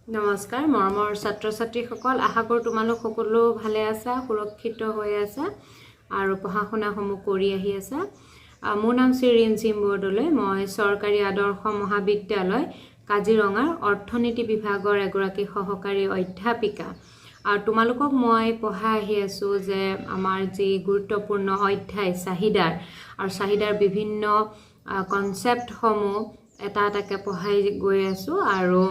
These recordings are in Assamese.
নমস্কাৰ মৰমৰ ছাত্ৰ ছাত্ৰীসকল আশা কৰোঁ তোমালোক সকলো ভালে আছা সুৰক্ষিত হৈ আছা আৰু পঢ়া শুনাসমূহ কৰি আহি আছা মোৰ নাম শ্ৰী ৰিঞ্জিম বৰদলৈ মই চৰকাৰী আদৰ্শ মহাবিদ্যালয় কাজিৰঙাৰ অৰ্থনীতি বিভাগৰ এগৰাকী সহকাৰী অধ্যাপিকা আৰু তোমালোকক মই পঢ়াই আহি আছো যে আমাৰ যি গুৰুত্বপূৰ্ণ অধ্যায় চাহিদাৰ আৰু চাহিদাৰ বিভিন্ন কনসেপ্টসমূহ এটা এটাকে পঢ়াই গৈ আছো আৰু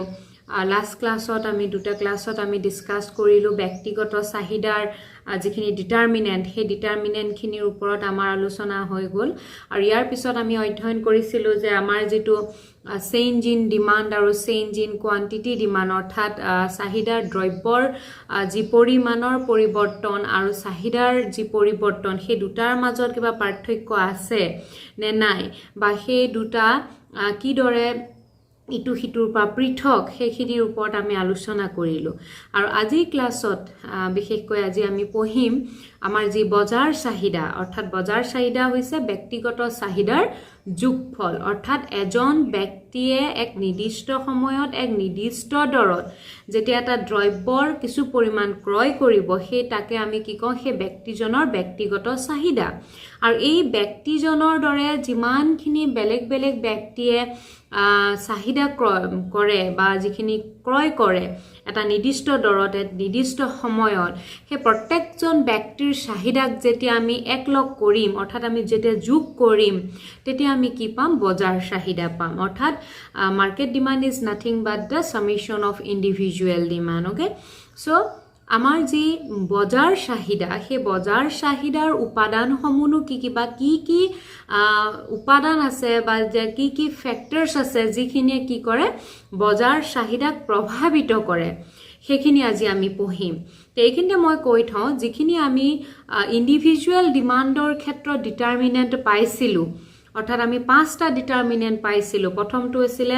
লাষ্ট ক্লাছত আমি দুটা ক্লাছত আমি ডিসকাস কৰিলো ব্যক্তিগত চাহিদাৰ যিখিনি ডিটাৰমিনেন্ট সেই ডিটাৰমিনেন্টখিনিৰ ওপৰত আমাৰ আলোচনা হৈ গ'ল আৰু ইয়াৰ পিছত আমি অধ্যয়ন কৰিছিলো যে আমাৰ যেটো চেঞ্জ ইন ডিমান্ড আৰু চেঞ্জ ইন কোৱান্টিটি ডিমান্ড অৰ্থাৎ চাহিদাৰ দ্ৰব্যৰ যি পৰিমাণৰ পৰিৱৰ্তন আৰু চাহিদাৰ যি পৰিৱৰ্তন সেই দুটাৰ মাজত কিবা পাৰ্থক্য আছে নে নাই বা সেই দুটা কি দৰে ইটু হিটুৰ পৰা পৃথক সেইখিনিৰ ওপৰত আমি আলোচনা কৰিলো আৰু আজি ক্লাছত বিশেষকৈ আজি আমি পঢ়িম আমাৰ যি বজাৰ চাহিদা অৰ্থাৎ বজাৰ চাহিদা হৈছে ব্যক্তিগত চাহিদাৰ যোগফল অৰ্থাৎ এজন ব্যক্তিয়ে এক নিৰ্দিষ্ট সময়ত এক নিৰ্দিষ্ট দৰত যেতিয়া এটা দ্ৰব্যৰ কিছু পৰিমাণ ক্ৰয় কৰিব সেই তাকে আমি কি কওঁ সেই ব্যক্তিজনৰ ব্যক্তিগত চাহিদা আৰু এই ব্যক্তিজনৰ দৰে যিমানখিনি বেলেগ বেলেগ ব্যক্তিয়ে চাহিদা কৰে বা যিখিনি ক্ৰয় কৰে এটা নিৰ্দিষ্ট দৰতে নিৰ্দিষ্ট সময়ত সেই প্ৰত্যেকজন ব্যক্তিৰ চাহিদাক যেতিয়া আমি একলগ কৰিম অৰ্থাৎ আমি যেতিয়া যোগ কৰিম তেতিয়া আমি কি পাম বজাৰ চাহিদা পাম অৰ্থাৎ market demand is nothing but the summation of individual demand okay so আমাৰ যি বজাৰ চাহিদা সেই বজাৰ চাহিদাৰ উপাদানসমূহনো কি বা কি উপাদান আছে বা কি ফ্যাক্টৰছ আছে যিখিনিয়ে কি কৰে বজাৰ চাহিদাক প্ৰভাৱিত কৰে সেইখিনি আজি আমি পঢ়িম তে এইখিনিতে মই কৈ থওঁ যিখিনি আমি ইন্ডিভিজুৱেল ডিমান্ডৰ ক্ষেত্ৰত ডিটাৰমিনেন্ট পাইছিলো অৰ্থাৎ আমি পাঁচটা ডিটাৰমিনেন্ট পাইছিলো প্ৰথমটো আছিল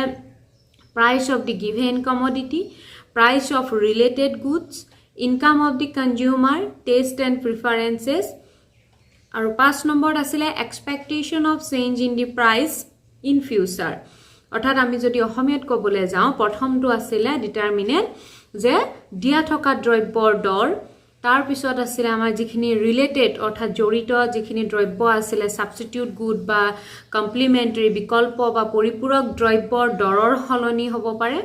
price of the given commodity price of related goods income of the consumer taste and preferences আৰু 5 নম্বৰ আছিল expectation of change in the price in future অৰ্থাৎ আমি যদি অসমীয়াত ক'বলৈ যাওঁ প্ৰথমটো আছিল ডিটাৰমিনেন্ট যে দিয়া থকা দ্ৰব্যৰ দৰ তাৰ পিছত আছিল আমাৰ যিখিনি ৰিলেটেড অৰ্থাৎ জড়িত যিখিনি দ্ৰব্য আছিল সাবস্টিটিউট গুড বা কমপ্লিমেন্টাৰী বিকল্প বা পৰিপূৰক দ্ৰব্যৰ দৰৰ হলনি হ'ব পাৰে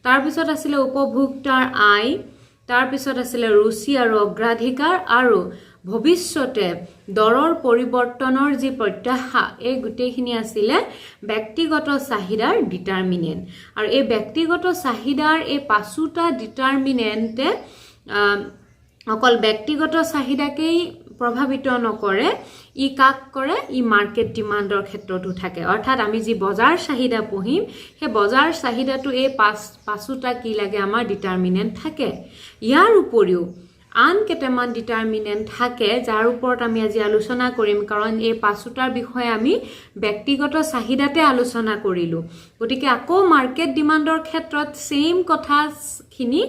তাৰ পিছত আছিল উপভোক্তাৰ আয় তাৰ পিছত আছিল ৰুচি আৰু অগ্ৰাধিকাৰ আৰু ভৱিষ্যতে দৰৰ পৰিৱৰ্তনৰ যি প্ৰত্যাশা এই গুটেইখিনি আছিল ব্যক্তিগত চাহিদাৰ ডিটাৰমিনেন্ট আৰু এই ব্যক্তিগত চাহিদাৰ এই পাঁচটা ডিটাৰমিনেন্টে অকল ব্যক্তিগত চাহিদাকেই প্ৰভাৱিত নকৰে ই কাক কৰে ই মাৰ্কেট ডিমান্ডৰ ক্ষেত্ৰতো থাকে অৰ্থাৎ আমি যি বজাৰ চাহিদা পঢ়িম সেই বজাৰ চাহিদাটো এই পাঁচটা কি লাগে আমাৰ ডিটাৰমিনেন্ট থাকে ইয়াৰ উপৰিও আন কেইটামান ডিটাৰমিনেন্ট থাকে যাৰ ওপৰত আমি আজি আলোচনা কৰিম কাৰণ এই পাঁচটাৰ বিষয়ে আমি ব্যক্তিগত চাহিদাতে আলোচনা কৰিলো গতিকে আকৌ মাৰ্কেট ডিমান্ডৰ ক্ষেত্ৰত সেম কথাখিনি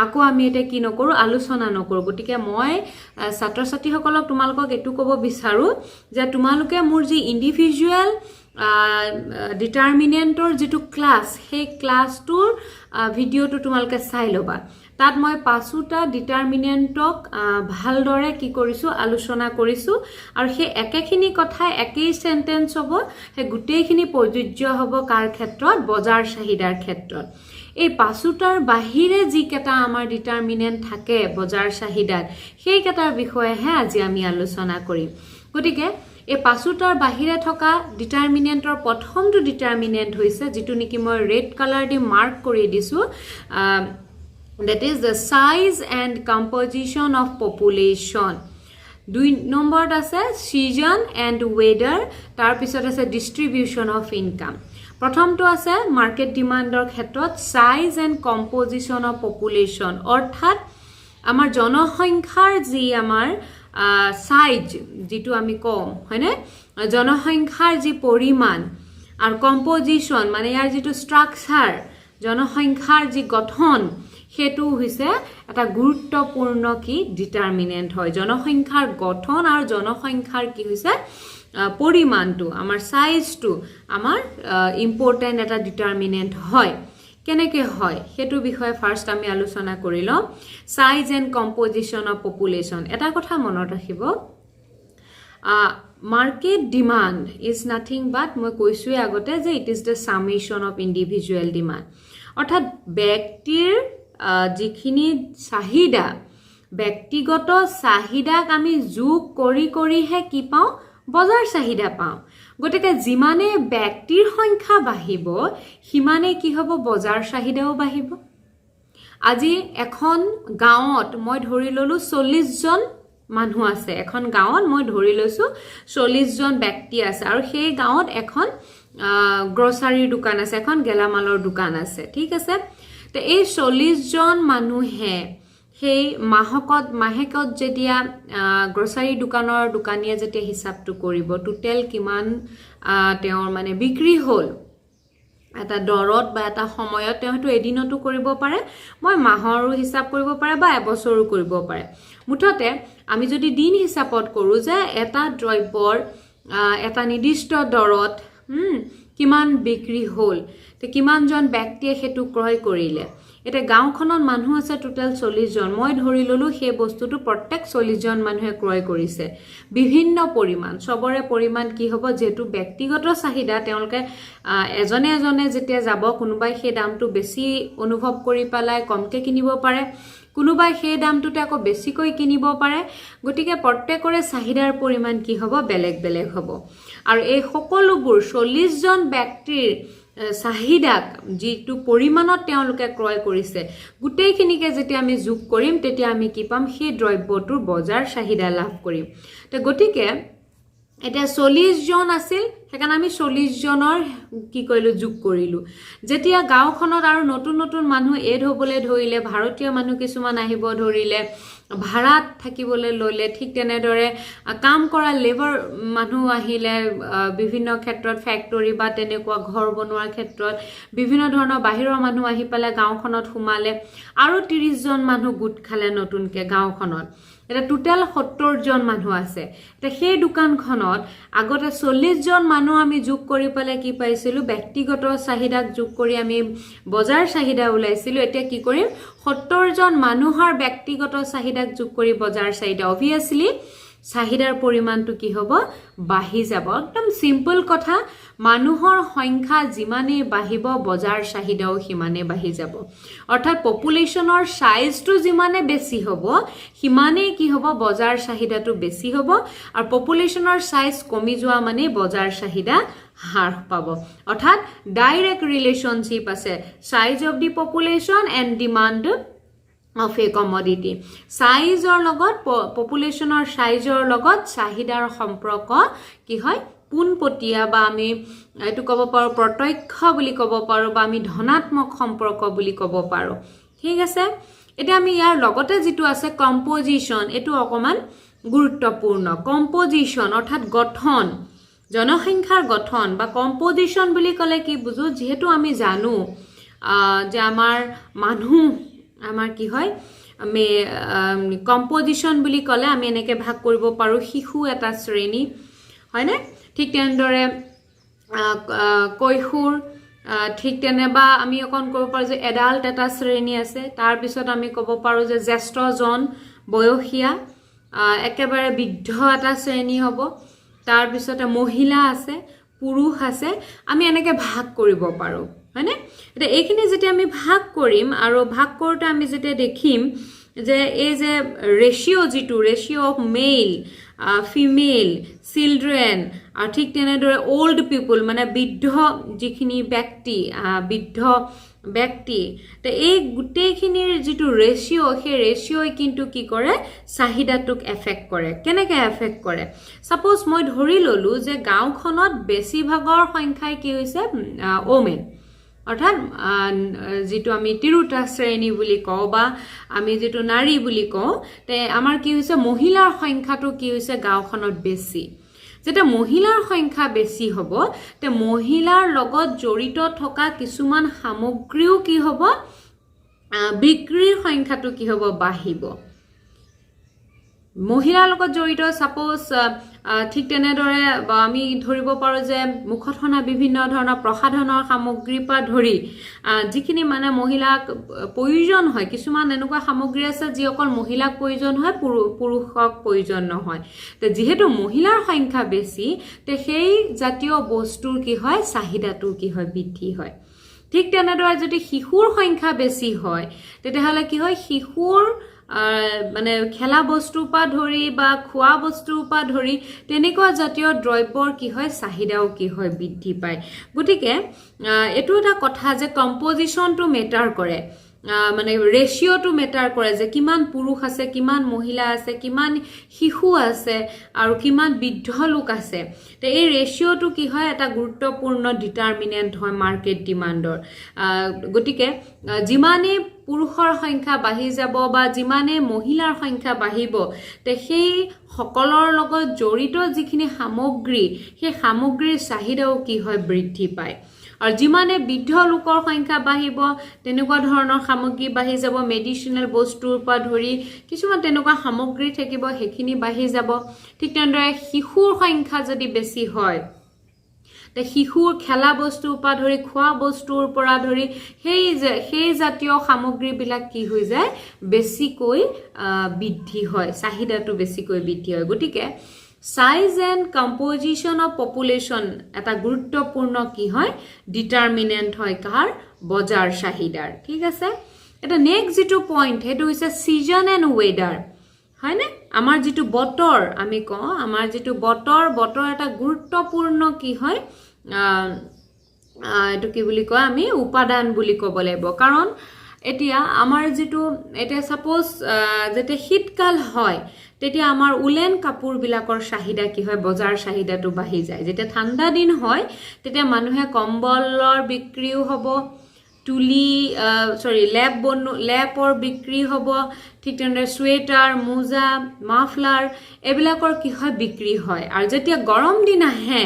আকৌ আমি এটা কি নকৰো আলোচনা নকৰো গতিকে মই ছাত্ৰ ছাত্ৰীসকলক তোমালোকক এটু ক'ব বিচাৰো যে তোমালোকে মোৰ যি ইন্ডিভিজুৱেল ডিটাৰমিনেন্টৰ যেটো ক্লাস সেই ক্লাসটোৰ ভিডিওটো তোমালোকে চাই লবা তাত মই পাঁচটা ডিটাৰমিনেন্টক ভালদৰে কি কৰিছো আলোচনা কৰিছো আৰু সেই একেখিনি কথা একেই সেন্টেন্স হ'ব সেই গুটেইখিনি প্ৰযোজ্য হ'ব কাৰ ক্ষেত্ৰত বজাৰ চাহিদাৰ ক্ষেত্ৰত এই পাঁচটাৰ বাহিৰে যি কেটা আমাৰ ডিটাৰমিনেন্ট থাকে বজাৰ চাহিদাত সেই কেটাৰ বিষয়েহে আজি আমি আলোচনা কৰিম গতিকে এই পাঁচটাৰ বাহিৰে থকা ডিটাৰমিনেন্টৰ প্ৰথমটো ডিটাৰমিনেন্ট হৈছে যেটো নেকি মই ৰেড কালাৰ দি মাৰ্ক কৰি দিছো that is the size and composition of population 2 নম্বৰত আছে season and weather তাৰ পিছত আছে distribution of income প্ৰথমটো আছে মাৰ্কেট ডিমান্ডৰ ক্ষেত্ৰত size and composition of population অৰ্থাৎ আমাৰ জনসংখ্যাৰ যি আমাৰ সাইজ যেটো আমি কম হয়নে জনসংখ্যাৰ যি পৰিমাণ আৰু কম্পোজিশন মানে ইয়াৰ যেটো স্ট্ৰাকচাৰ জনসংখ্যাৰ যি গঠন হেতু হৈছে এটা গুৰুত্বপূৰ্ণ কি ডিটাৰমিনেন্ট হয় জনসংখ্যাৰ গঠন আৰু জনসংখ্যাৰ কি হৈছে পৰিমাণটো আমাৰ সাইজটো আমাৰ ইম্পৰ্টেন্ট এটা ডিটাৰমিনেন্ট হয় কেনেকে হয় হেতু বিষয়ে ফাৰ্স্ট আমি আলোচনা কৰি লম size and composition of population এটা কথা মনত ৰাখিব market demand is nothing but মই কৈছোৱে আগতে যে it is the summation of individual demand অৰ্থাৎ ব্যক্তিৰ যিখিনি চাহিদা ব্যক্তিগত চাহিদাক আমি যোগ কৰিহে কি পাওঁ বজাৰ চাহিদা পাওঁ গতিকে যিমানে ব্যক্তিৰ সংখ্যা বাঢ়িব সিমানে কি হ'ব বজাৰ চাহিদাও বাঢ়িব আজি এখন গাঁৱত মই ধৰি ললো 40 জন মানুহ আছে এখন গাঁৱত মই ধৰি লৈছো 40 জন ব্যক্তি আছে আৰু সেই গাঁৱত এখন গ্ৰসাৰীৰ দোকান আছে এখন গেলামালৰ দোকান আছে ঠিক আছে তে এই 40 জন মানুহে সেই মাহেকত যেতিয়া গ্ৰসাৰী দোকানৰ দোকানীয়ে যেতিয়া হিচাপটো কৰিব টোটেল কিমান তেওঁৰ মানে বিক্ৰী হ'ল এটা দৰত বা এটা সময়ত তেওঁটো এদিনতো কৰিব পাৰে মই মাহৰো হিচাপ কৰিব পাৰে বা এবছৰো কৰিব পাৰে মুঠতে আমি যদি দিন হিচাপত কৰো যে এটা দ্ৰব্যৰ এটা নিৰ্দিষ্ট দৰত কিমান বিক্ৰী হ'ল তে কিমান জন ব্যক্তিয়ে হেতু ক্ৰয় কৰিলে এটা গাঁওখনত মানুহ আছে টোটাল 40 জন মই ধৰি ললো সেই বস্তুটো প্ৰত্যেক 40 জন মানুহে ক্ৰয় কৰিছে বিভিন্ন পৰিমাণ সবৰে পৰিমাণ কি হ'ব যেটো ব্যক্তিগত চাহিদা তেওঁলোকে এজনে যেতিয়া যাব কোনোবাই সেই দামটো বেছি অনুভৱ কৰি পালাই কমকে কিনিব পাৰে কোনোবাই সেই দামটোতে আকৌ বেছিকৈ কিনিব পাৰে গতিকে প্ৰত্যেকৰে চাহিদাৰ পৰিমাণ কি হ'ব বেলেগ হ'ব আৰু এই সকলোবোৰ 40 জন ব্যক্তিৰ চাহিদাক যিটো পৰিমাণত তেওঁলোকে ক্ৰয় কৰিছে গুটেইখিনিকে যেতিয়া আমি যোগ কৰিম তেতিয়া আমি কি পাম সেই দ্ৰব্যটোৰ বজাৰ চাহিদা লাভ কৰিম তে গতিকে এটা 40 জন আছিল হেকান আমি 40 জনৰ কি কইলো যোগ কৰিলো যেতিয়া গাঁওখনত আৰু নতুন মানুহ এড হ'বলৈ ধৰিলে ভাৰতীয় মানুহ কিছুমান আহিব ধৰিলে ভাড়াত থাকিবলৈ ললে ঠিক তেনেদৰে কাম কৰা লেবাৰ মানুহ আহিলে বিভিন্ন ক্ষেত্ৰত ফ্যাক্টৰী বা তেনেকুৱা ঘৰ বনোৱাৰ ক্ষেত্ৰত বিভিন্ন ধৰণৰ বাহিৰৰ মানুহ আহি পেলে গাঁওখনত সোমালে আৰু 30 জন মানুহ গুট খালে নতুনকে গাঁওখনত এটা টোটাল 70 জন মানুহ আছে তে সেই দোকানখনত আগতে 40 জন মানুহ আমি যোগ কৰি পালে কি পাইছিলো ব্যক্তিগত চাহিদাক যোগ কৰি আমি বজাৰ চাহিদা উলাইছিলো এতিয়া কি কৰিম 70 জন মানুহৰ ব্যক্তিগত চাহিদাক যোগ কৰি বজাৰ চাহিদা obviously চাহিদাৰ পৰিমাণটো কি হ'ব বাঢ়ি যাব একদম সিম্পল কথা মানুহৰ সংখ্যা যিমানে বাঢ়িব বজাৰ চাহিদাও সিমানে বাঢ়ি যাব অৰ্থাৎ পপুলেশনৰ সাইজটো যিমানে বেছি হ'ব সিমানে কি হ'ব বজাৰ চাহিদাটো বেছি হ'ব আৰু পপুলেশনৰ সাইজ কমি যোৱা মানে বজাৰ চাহিদা হ্ৰাস পাব অৰ্থাৎ ডাইৰেক্ট ৰিলেশনশিপ আছে size of the population and demand of a commodity সাইজৰ লগত পপুলেশনৰ সাইজৰ লগত চাহিদাৰ সম্পৰ্ক কি হয় পুনপটীয়া বা আমি এটো কব পাৰো প্ৰত্যক্ষ বুলি কব পাৰো বা আমি ধনাত্মক সম্পৰ্ক বুলি কব পাৰো ঠিক আছে এটা আমি ইয়াৰ লগতে যেটো আছে কম্পোজিশন এটো অকমান গুৰুত্বপূৰ্ণ কম্পোজিশন অৰ্থাৎ গঠন জনসংখ্যাৰ গঠন বা কম্পোজিশন বুলি কলে কি বুজো যেহেতু আমি জানো যে আমাৰ মানুহ আমাৰ কি হয় আমি কম্পোজিশন বুলি কলে আমি এনেকে ভাগ কৰিব পাৰো শিশু এটা শ্ৰেণী হয় না ঠিক তেনেদৰে কৈশোৰ ঠিক তেনেবা আমি অকন ক'ব পাৰো যে এডাল্ট এটা শ্ৰেণী আছে তাৰ পিছত আমি ক'ব পাৰো যে জ্যেষ্ঠজন বয়সীয়া একেবাৰে বৃদ্ধ এটা শ্ৰেণী হ'ব তাৰ পিছতে মহিলা আছে পুৰুষ আছে আমি এনেকে ভাগ কৰিব পাৰো হয়নে এটা এইখিনি যেতিয়া আমি ভাগ কৰিম আৰু ভাগ কৰোতে আমি যেতিয়া দেখিম যে এই যে ৰেশিও অফ মেল ফিমেল চিলড্ৰেন আৰু ঠিক তেনেদৰে ওল্ড পিপল মানে বৃদ্ধ যিখিনি ব্যক্তি তে এই গুটেইখিনিৰ যেটো ৰেশিও সেই ৰেশিওই কিন্তু কি কৰে চাহিদাটোক এফেক্ট কৰে কেনেকৈ এফেক্ট কৰে সাপোজ মই ধৰি ললো যে গাঁওখনত বেছিভাগৰ সংখ্যাই কি হৈছে ওমেন অৰ্থাৎ যেটো আমি তিৰুতা শ্ৰেণী বুলি কওঁ বা আমি যেটো নাৰী বুলি কওঁ তে আমাৰ কি হৈছে মহিলাৰ সংখ্যাটো কি হৈছে গাঁওখনত বেছি যেটা মহিলাৰ সংখ্যা বেছি হ'ব তে মহিলাৰ লগত জড়িত থকা কিছুমান সামগ্ৰীও কি হ'ব বিক্ৰীৰ সংখ্যাটো কি হ'ব বাঢ়িব মহিলাৰ লগত জড়িত সাপোজ ঠিক তেনেদৰে আমি ধৰিব পাৰো যে মুখত হনা বিভিন্ন ধৰণৰ প্ৰসাধনৰ সামগ্ৰীৰ পৰা ধৰি যিখিনি মানে মহিলাক প্ৰয়োজন হয় কিছুমান এনেকুৱা সামগ্ৰী আছে যি অকল মহিলাক প্ৰয়োজন হয় পুৰুষক প্ৰয়োজন নহয় তে যেহেতু মহিলাৰ সংখ্যা বেছি তে সেই জাতীয় বস্তুৰ কি হয় চাহিদাটো কি হয় বৃদ্ধি হয় ঠিক তেনেদৰে যদি শিশুৰ সংখ্যা বেছি হয় তেতিয়াহলে কি হয় শিশুৰ মানে খেলা বস্তুৰ পৰা ধৰি বা খোৱা বস্তুৰ পৰা ধৰি তেনেকুৱা জাতীয় দ্ৰব্যৰ কি হয় চাহিদাও কি হয় বৃদ্ধি পায় গতিকে এটো এটা কথা যে কম্পোজিশনটো মেটাৰ কৰে মানে ৰেশিওটো মেটাৰ কৰে যে কিমান পুৰুষ আছে কিমান মহিলা আছে কিমান শিশু আছে আৰু কিমান বৃদ্ধ লোক আছে তে এই ৰেশিওটো কি হয় এটা গুৰুত্বপূৰ্ণ ডিটাৰমিনেন্ট হয় মাৰ্কেট ডিমান্ডৰ গতিকে যিমানে পুৰুষৰ সংখ্যা বাঢ়ি যাব বা যিমানে মহিলাৰ সংখ্যা বাঢ়িব তে সেই সকলৰ লগত জড়িত যিখিনি সামগ্ৰী সেই সামগ্ৰীৰ চাহিদাও কি হয় বৃদ্ধি পায় আৰু যিমানে বৃদ্ধ লোকৰ সংখ্যা বাঢ়িব তেনেকুৱা ধৰণৰ সামগ্ৰী বাঢ়ি যাব মেডিচিনেল বস্তুৰ পৰা ধৰি কিছুমান তেনেকুৱা সামগ্ৰী থাকিব হেখিনি বাঢ়ি যাব ঠিক তেনেদৰে শিশুৰ সংখ্যা যদি বেছি হয় তে শিশুৰ খেলা বস্তুৰ পৰা ধৰি খোৱা বস্তুৰ পৰা ধৰি সেই জাতীয় সামগ্ৰীবিলাক কি হৈ যায় বেছিকৈ বৃদ্ধি হয় চাহিদাটো বেছিকৈ বৃদ্ধি হয় গতিকে size and composition of population এটা গুৰুত্বপূৰ্ণ কি হয় ডিটাৰমিনেন্ট হয় কাৰ বজাৰ চাহিদাৰ ঠিক আছে এটা নেক্সট যেটো পইণ্ট হেতু হৈছে সিজন এণ্ড ওয়েদাৰ হয়নে আমাৰ যেটো বতৰ আমি কওঁ আমাৰ যেটো বতৰ এটা গুৰুত্বপূৰ্ণ কি হয় এটো কি বুলি কয় আমি উপাদান বুলি ক'ব লাগিব কাৰণ এতিয়া আমাৰ যেটো এটা সাপোজ যেতে শীতকাল হয় তেতিয়া আমাৰ উলেন কাপোৰ বিলাকৰ চাহিদা কি হয় বজাৰ চাহিদাটো বাঢ়ি যায় যেতিয়া ঠাণ্ডা দিন হয় তেতিয়া মানুহে কম্বলৰ বিক্ৰীও হ'ব তুলি লেপৰ বিক্ৰী হ'ব ঠিক তেনেদৰে সোয়েটাৰ মোজা মাফলাৰ এবিলাকৰ কি হয় বিক্ৰী হয় আৰু যেতিয়া গৰম দিন আহে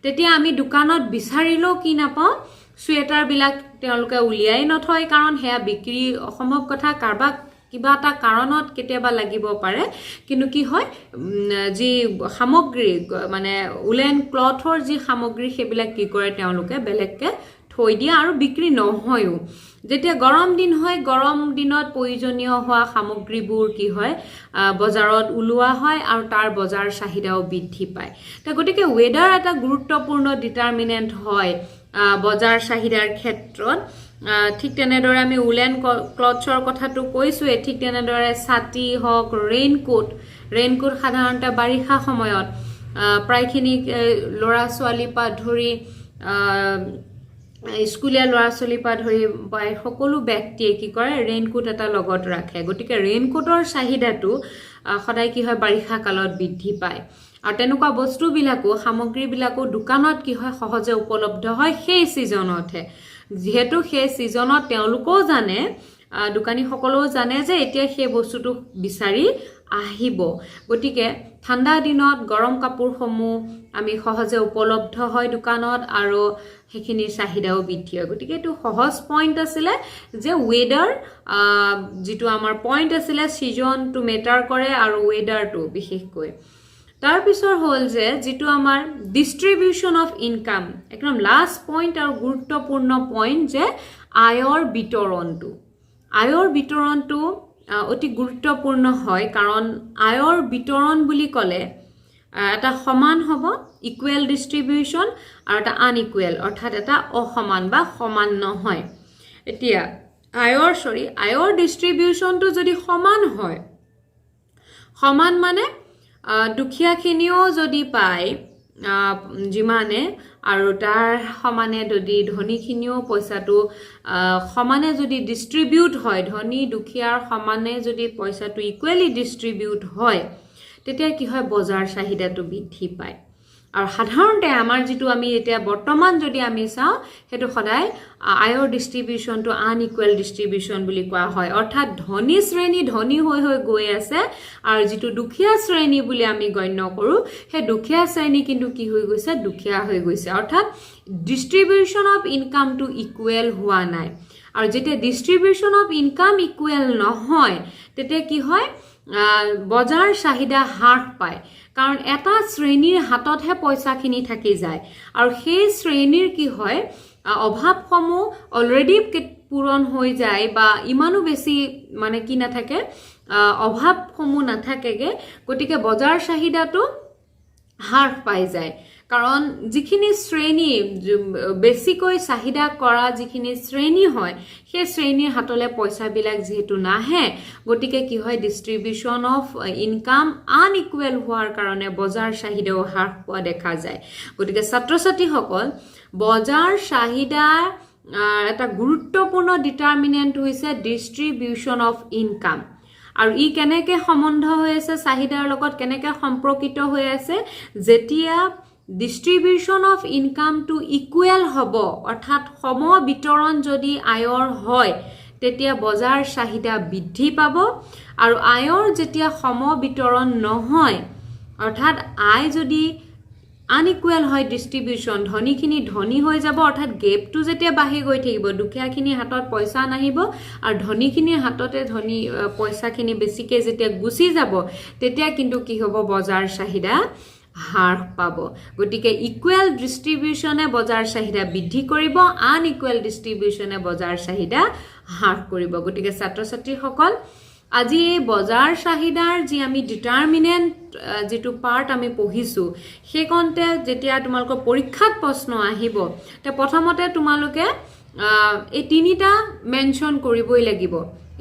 তেতিয়া আমি দোকানত বিচাৰিলেও কি নাপাওঁ সোয়েটাৰ বিলাক তেওঁলোকে উলিয়াই নথয় কাৰণ হেয়া বিক্ৰী অসম্ভৱ কথা কাৰবাক কিবা এটা কাৰণত কেতিয়াবা লাগিব পাৰে কিন্তু কি হয় যি সামগ্ৰী মানে উলেন ক্লথৰ যি সামগ্ৰী সেবিলাক কি কৰে তেওঁলোকে বেলেগকে থৈ দিয়া আৰু বিক্ৰী নহয়ও যেতিয়া গৰম দিন হয় গৰম দিনত প্ৰয়োজনীয় হোৱা সামগ্ৰীবোৰ কি হয় বজাৰত উলোৱা হয় আৰু তাৰ বজাৰ চাহিদাও বৃদ্ধি পায় তা গতিকে ওয়েদাৰ এটা গুৰুত্বপূৰ্ণ ডিটাৰমিনেন্ট হয় বজাৰ চাহিদাৰ ক্ষেত্ৰত ঠিক তেনেদৰে আমি উলেন ক্লথৰ কথাটো কৈছো ঠিক তেনেদৰে ছাতি হক ৰেইনকোট সাধাৰণতে বাৰিষা সময়ত প্ৰায়খিনি লৰা ছোৱালী পা ধৰি স্কুলীয়া লৰা ছোৱালী পা ধৰি সকলো ব্যক্তিয়ে কি কৰে ৰেইনকোট এটা লগত ৰাখে গতিকে ৰেইনকোটৰ চাহিদাটো সদায় কি হয় বাৰিষা কালত বৃদ্ধি পায় আৰু তেনেকুৱা বস্তুবিলাকো সামগ্ৰীবিলাকো দোকানত কি হয় সহজে উপলব্ধ হয় সেই সিজনতহে যেহেতু সেই সিজনত তেওঁলোকও জানে দোকানী সকলেও জানে যে এতিয়া সেই বস্তুটো বিচাৰি আহিব গতিকে ঠাণ্ডা দিনত গৰম কাপোৰসমূহ আমি সহজে উপলব্ধ হয় দোকানত আৰু হেখিনি চাহিদাও বৃদ্ধি হয় গতিকে এটো সহজ পইণ্ট আছিল যে ওয়েদাৰ যেটো আমাৰ পইণ্ট আছিল সিজন টু মেটাৰ কৰে আৰু ওয়েদাৰটো বিশেষকৈ তাৰ পিছৰ হল যে যেটো আমাৰ ডিস্ট্ৰিবিউশন অফ ইনকাম একদম লাষ্ট পইণ্ট আৰু গুৰুত্বপূৰ্ণ পইণ্ট যে আয়ৰ বিতৰণটো অতি গুৰুত্বপূৰ্ণ হয় কাৰণ আয়ৰ বিতৰণ বুলি ক'লে এটা সমান হ'ব ইকুৱেল ডিস্ট্ৰিবিউশন আৰু এটা আনইকুৱেল অৰ্থাৎ এটা অসমান বা সমান নহয় এতিয়া আয়ৰ ডিস্ট্ৰিবিউশনটো যদি সমান হয় সমান মানে দুখীয়াখিনিও যদি পায় যিমানে আৰু তাৰ সমানে যদি ধনীখিনিও পইচাটো সমানে যদি ডিস্ট্ৰিবিউট হয় ধনী দুখীয়াৰ সমানে যদি পইচাটো ইকুৱেলি ডিস্ট্ৰিবিউট হয় তেতিয়া কি হয় বজাৰ চাহিদাটো বৃদ্ধি পায় আৰু সাধাৰণতে আমাৰ যেটো আমি এতিয়া বৰ্তমান যদি আমি চাও হেতু সদায় আয়ৰ ডিস্ট্ৰিবিউশনটো আনইকুৱেল ডিস্ট্ৰিবিউশন বুলি কোৱা হয় অৰ্থাৎ ধনী শ্ৰেণী ধনী হৈ গৈ আছে আৰু যেটো দুখীয়া শ্ৰেণী বুলি আমি গণ্য কৰো হে দুখীয়া শ্ৰেণী কিন্তু কি হৈ গৈছে দুখীয়া হৈ গৈছে অৰ্থাৎ ডিস্ট্ৰিবিউশন অফ ইনকাম টু ইকুৱেল হোৱা নাই আৰু যেতিয়া ডিস্ট্ৰিবিউশন অফ ইনকাম ইকুৱেল নহয় তেতিয়া কি হয় বজাৰ চাহিদা হ্ৰাস পায় কাৰণ এটা শ্ৰেণীৰ হাততহে পইচাখিনি থাকি যায় আৰু সেই শ্ৰেণীৰ কি হয় অভাৱসমূহ অলৰেডি পূৰণ হৈ যায় বা ইমানো বেছি মানে কি নাথাকে অভাৱসমূহ নাথাকেগে গতিকে বজাৰ চাহিদাটো হ্ৰাস পাই যায় কাৰণ যিখিনি শ্ৰেণী বেছিকৈ চাহিদা কৰা যিখিনি শ্ৰেণী হয় সেই শ্ৰেণীৰ হাতলে পইচাবিলাক যেহেতু নাহে গতিকে কি হয় ডিস্ট্ৰিবিউশন অফ ইনকাম আনইকুৱেল হোৱাৰ কাৰণে বজাৰ চাহিদাও হ্ৰাস পোৱা দেখা যায় গতিকে ছাত্ৰ ছাত্ৰীসকল বজাৰ চাহিদা এটা গুৰুত্বপূৰ্ণ ডিটাৰমিনেন্ট হৈছে ডিস্ট্ৰিবিউশন অফ ইনকাম আৰু ই কেনেকৈ সম্বন্ধ হৈ আছে চাহিদাৰ লগত কেনেকৈ সম্পৰ্কিত হৈ আছে যেতিয়া ডিস্ট্ৰিবিউশন অফ ইনকাম টু ইকুৱেল হ'ব অৰ্থাৎ সম বিতৰণ যদি আয়ৰ হয় তেতিয়া বজাৰ চাহিদা বৃদ্ধি পাব আৰু আয়ৰ যেতিয়া সম বিতৰণ নহয় অৰ্থাৎ আয় যদি আনইকুৱেল হয় ডিস্ট্ৰিবিউশন ধনীখিনি ধনী হৈ যাব অৰ্থাৎ গেপটো যেতিয়া বাঢ়ি গৈ থাকিব দুখীয়াখিনিৰ হাতত পইচা নাহিব আৰু ধনীখিনিৰ হাততে ধনী পইচাখিনি বেছিকৈ যেতিয়া গুচি যাব তেতিয়া কিন্তু কি হ'ব বজাৰ চাহিদা হ্ৰাস পাব গতিকে ইকুৱেল ডিস্ট্ৰিবিউশনে বজাৰ চাহিদা বৃদ্ধি কৰিব আনইকুৱেল ডিস্ট্ৰিবিউশনে বজাৰ চাহিদা হ্ৰাস কৰিব গতিকে ছাত্ৰ ছাত্ৰীসকল আজি এই বজাৰ চাহিদাৰ যি আমি ডিটাৰমিনেন্ট যেটো পাৰ্ট আমি পঢ়িছো সেইকণতে যেতিয়া তোমালোকৰ পৰীক্ষাত প্ৰশ্ন আহিব তে প্ৰথমতে তোমালোকে এই তিনিটা মেনশন কৰিবই লাগিব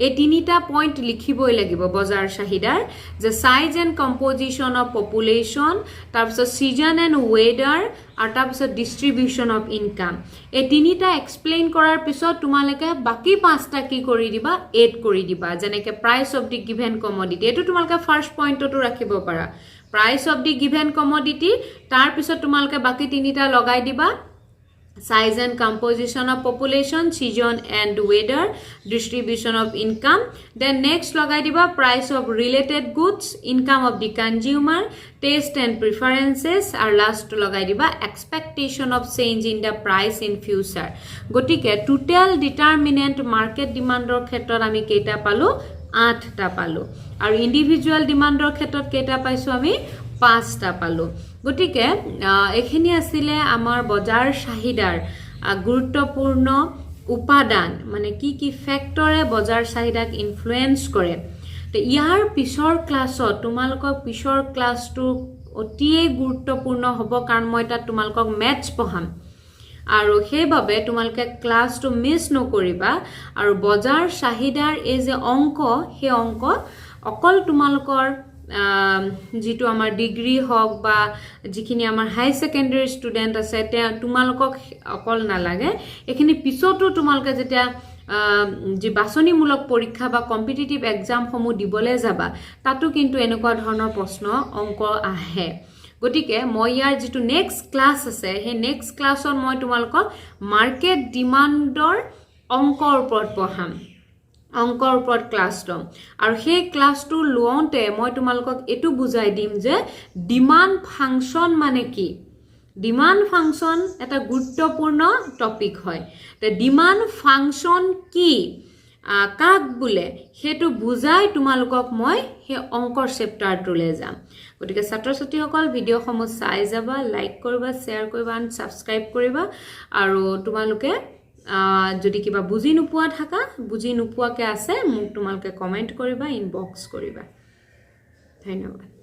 এই তিনিটা পইণ্ট লিখিবই লাগিব বজাৰ চাহিদাৰ যে size and composition of population তাৰপিছত সিজন এণ্ড ৱেডাৰ আৰু তাৰপিছত ডিস্ট্ৰিবিউশন অফ ইনকাম এই তিনিটা এক্সপ্লেইন কৰাৰ পিছত তোমালোকে বাকি পাঁচটা কি কৰি দিবা এড কৰি দিবা যেনেকৈ price of the given commodity এইটো তোমালোকে ফাৰ্ষ্ট পইণ্টতো ৰাখিব পাৰা price of the given commodity তাৰপিছত তোমালোকে বাকি তিনিটা লগাই দিবা size and composition of population season and weather distribution of income then next logai diba price of related goods income of the consumer taste and preferences or last logai diba expectation of change in the price in future gotike total determinant market demand or khetor ami keita palu 8 ta palu aru individual demand or khetor keita paisu ami 5 টা পালো গটিকে এখিনি আসিলে আমাৰ বজাৰ চাহিদাৰ গুৰুত্বপূৰ্ণ উপাদান মানে কি ফ্যাক্টৰে বজাৰ চাহিদাক ইনফ্লুয়েন্স কৰে তে ইয়াৰ পিছৰ ক্লাছত তোমালোকক পিছৰ ক্লাছটো অতিয়ে গুৰুত্বপূৰ্ণ হ'ব কাৰণ মই তাত তোমালোকক ম্যাথছ পঢ়াম আৰু সেইভাবে তোমালোকে ক্লাছটো মিস নকৰিবা আৰু বজাৰ চাহিদাৰ এই যে অংক হে অংক অকল তোমালোকৰ যেটো আমাৰ ডিগ্ৰী হক বা যিখিনি আমাৰ হাই সেকেন্ডাৰী ষ্টুডেন্ট আছে তে তোমালোকক অকল না লাগে এখিনি পিছতো তোমালোকে যেতিয়া যে বাছনিমূলক পৰীক্ষা বা কম্পিটিটিভ এক্সাম সমূহ দিবলে যাবা তাতো কিন্তু এনেকুৱা ধৰণৰ প্ৰশ্ন অংক আহে গটিকে মই ইয়াৰ যেটো নেক্সট ক্লাছ আছে হে নেক্সট ক্লাছত মই তোমালোকক মাৰ্কেট ডিমান্ডৰ অংকৰ ওপৰত পঢ়াম অংকৰ ওপৰত ক্লাছ লম আৰু সেই ক্লাছটো লওঁতে মই তোমালোকক এটো বুজাই দিম যে ডিমান্ড ফাংচন মানে কি ডিমান্ড ফাংচন এটা গুৰুত্বপূৰ্ণ টপিক হয় তে ডিমান্ড ফাংচন কি কাক বুলে হেতু বুজাই তোমালোকক মই হে অংকৰ চেপ্টাৰটোলে যাম গতিকে ছাত্ৰ ছাত্ৰীসকল ভিডিও সমূহ চাই যাবা লাইক কৰিবা শেয়াৰ কৰিবা আৰু সাবস্ক্ৰাইব কৰিবা আৰু তোমালোকে যদি কিবা বুজি নোপোৱা থাকা বুজি নোপোৱাকে আছে মোক তোমালোকে কমেন্ট কৰিবা ইনবক্স কৰিবা ধন্যবাদ